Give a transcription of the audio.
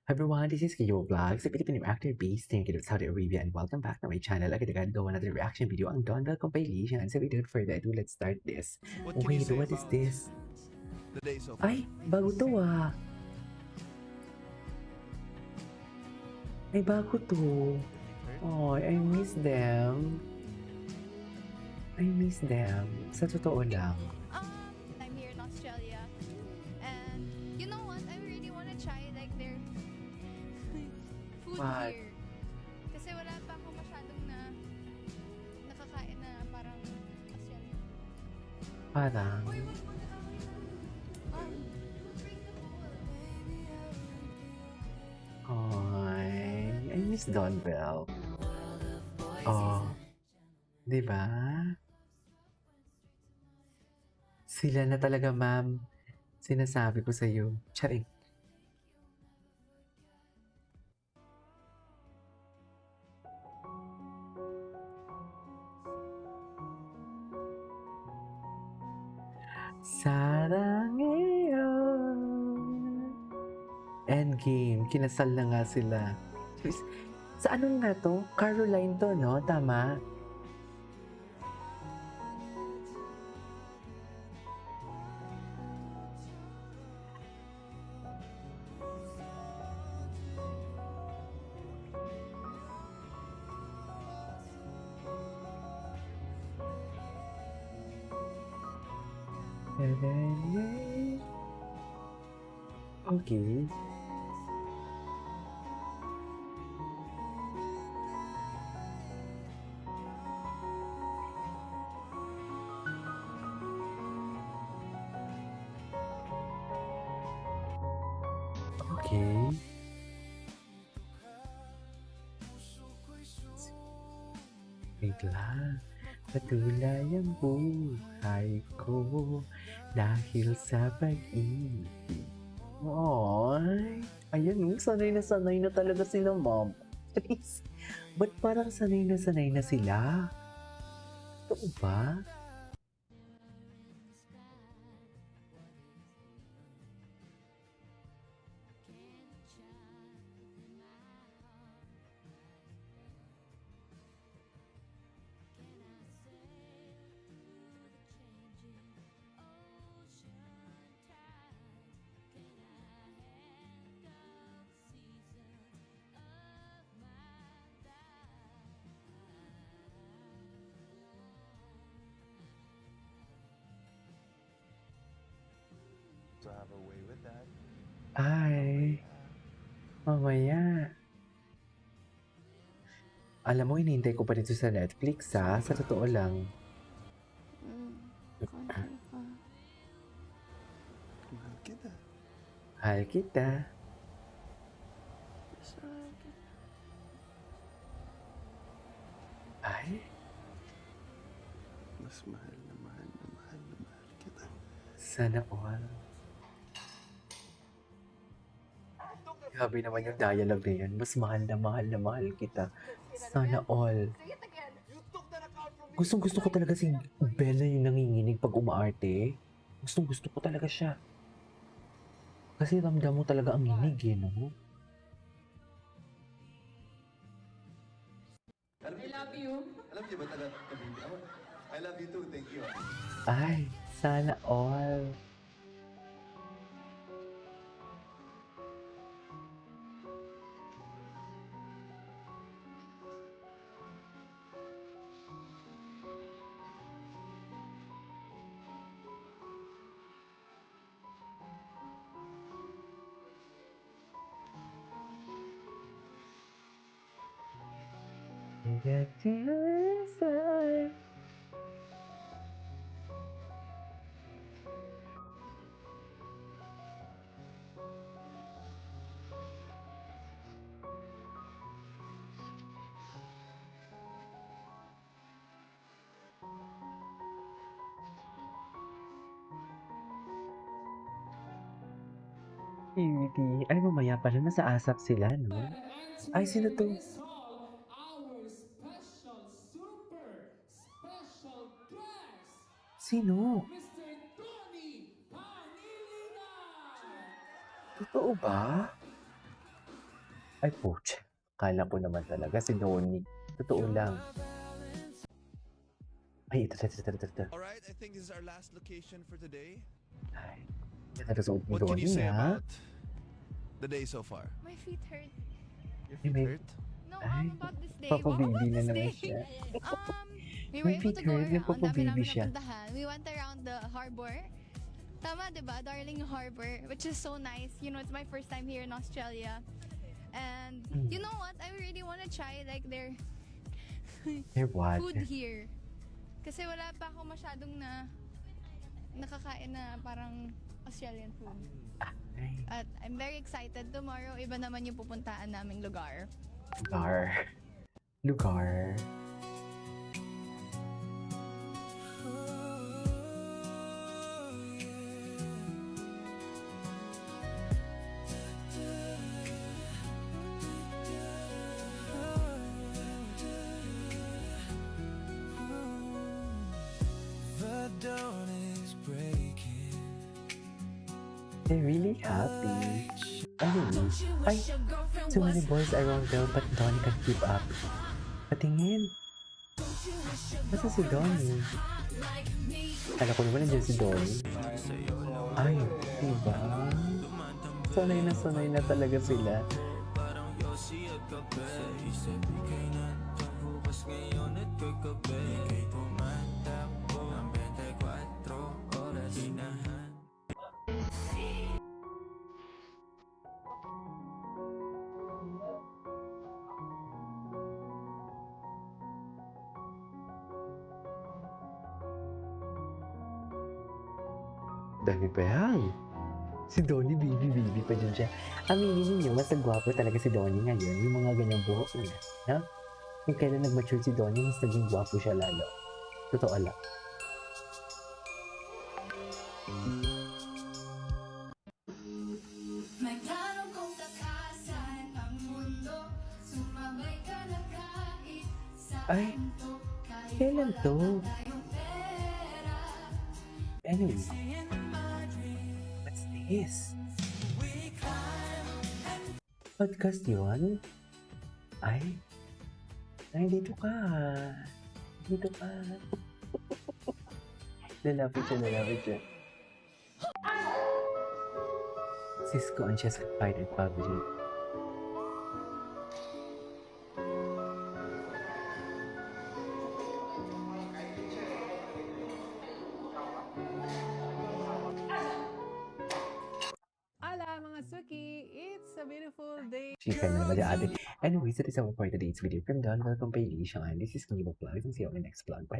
Hi everyone, this is Kiyo Vlogs, a Filipino actor based in Saudi Arabia, and welcome back to my channel. Agad-agad daw another reaction video ang Donbell compilation. So without further ado, let's start this. What can you Wait, say what is about this? the day so far? Ay, bago to ah. Ay, bago to. Oh, I miss them. I miss them. Sa totoo lang. I'm here in Australia, and you know what? I really want to try like their food What? here. Kasi wala pa ako masyadong nakakain na parang Australian. Parang, Uy, wag mo na bring the bowl. I miss Donbell. Oh, di ba? Sila na talaga, ma'am. Sinasabi ko sa'yo. Charing. Sarangayon. Endgame. Kinasal na nga sila. Sa ano na to? Caroline to, no? Tama? Okay. Okay. Wait lang. Patuloy ang buhay ko dahil sa pag-ibig. Ay, ayan, sanay na talaga sila, ma'am. Please, ba't parang sanay na sila? Totoo ba? To have a way with that. Ay, mamaya. Alam mo, hinihintay ko pa dito sa Netflix, ha? Sa totoo lang. Konti pa. Mahal kita. Mahal kita. Sorry. Ay, Mas mahal na mahal na mahal na mahal kita. sana all. Grabe naman yung dialogue na yan. Mas mahal na mahal kita. Sana all. Gustong gusto ko talaga si Bella yung nanginginig pag umaarte. Gustong gusto ko talaga siya. Kasi ramdam mo talaga ang nginig eh, no? I love you. Alam niyo ba talaga? I love you too, thank you. Ay, sana all. Get inside. Cutie. Ay, mamaya pala nasa ASAP sila, no? Ay, sino to? Please call our special, super special guest, Sino? Mr. Tony Pangilinan! Totoo ba? Ay, pucha. Kala ko naman talaga si Donnie. Totoo lang. Ay, ito. Alright, I think this is our last location for today. Ay, ganda na suot ni What can you Donnie, say ha? about the day so far? My feet hurt. Your Ay, feet may- hurt? No, Ay, about this day. Papababy About na this naman day. siya. We May were able feet to go hurt, around. Dami nagpapababy namin siya. napuntahan. We went around the harbor. Tama, di ba? Darling Harbor, which is so nice. You know, it's my first time here in Australia. And Mm. you know what? I really want to try like their They're what? food here. Kasi wala pa ako masyadong nakakain na parang Australian food. Ay, At I'm very excited. Tomorrow, iba naman yung pupuntaan naming lugar. lugar. The dawn is breaking. They're really happy. Anyway, ay, so many boys around there but Donnie can't keep up. Patingin. Nasa si Donnie? Kala ko naman nandiyan si Donnie. Ay, diba? Sanay na talaga sila. Parang yosi at kape. Isip ikay na bukas ngayon at kay kape. Ikay tumatakbo ng 24 oras. Inahan. Dami pa yan. Si Donnie, baby pa dyan siya. Aminin niyo, mas nagwapo talaga si Donnie ngayon. Yung mga ganyang buhok niya. No? Yung kailan nag-mature si Donnie, mas naging gwapo siya lalo. Totoo lang. May tanong kung takasan ang mundo. Sumabay ka na kahit Ay, saan to. Kahit kailan wala to? pa tayong pera. Anyway. What's this? Podcast yun? Ay, dito ka. Dito ka. Lalapit siya. Cisco and Chess fight in PUBG. Hola mga Suki! It's a beautiful day! Chika na naman yung ate. Anyways, that is our for today's video. From Don, welcome by Alicia, and this is Kibo Vlogs, and see you on the next vlog. Bye!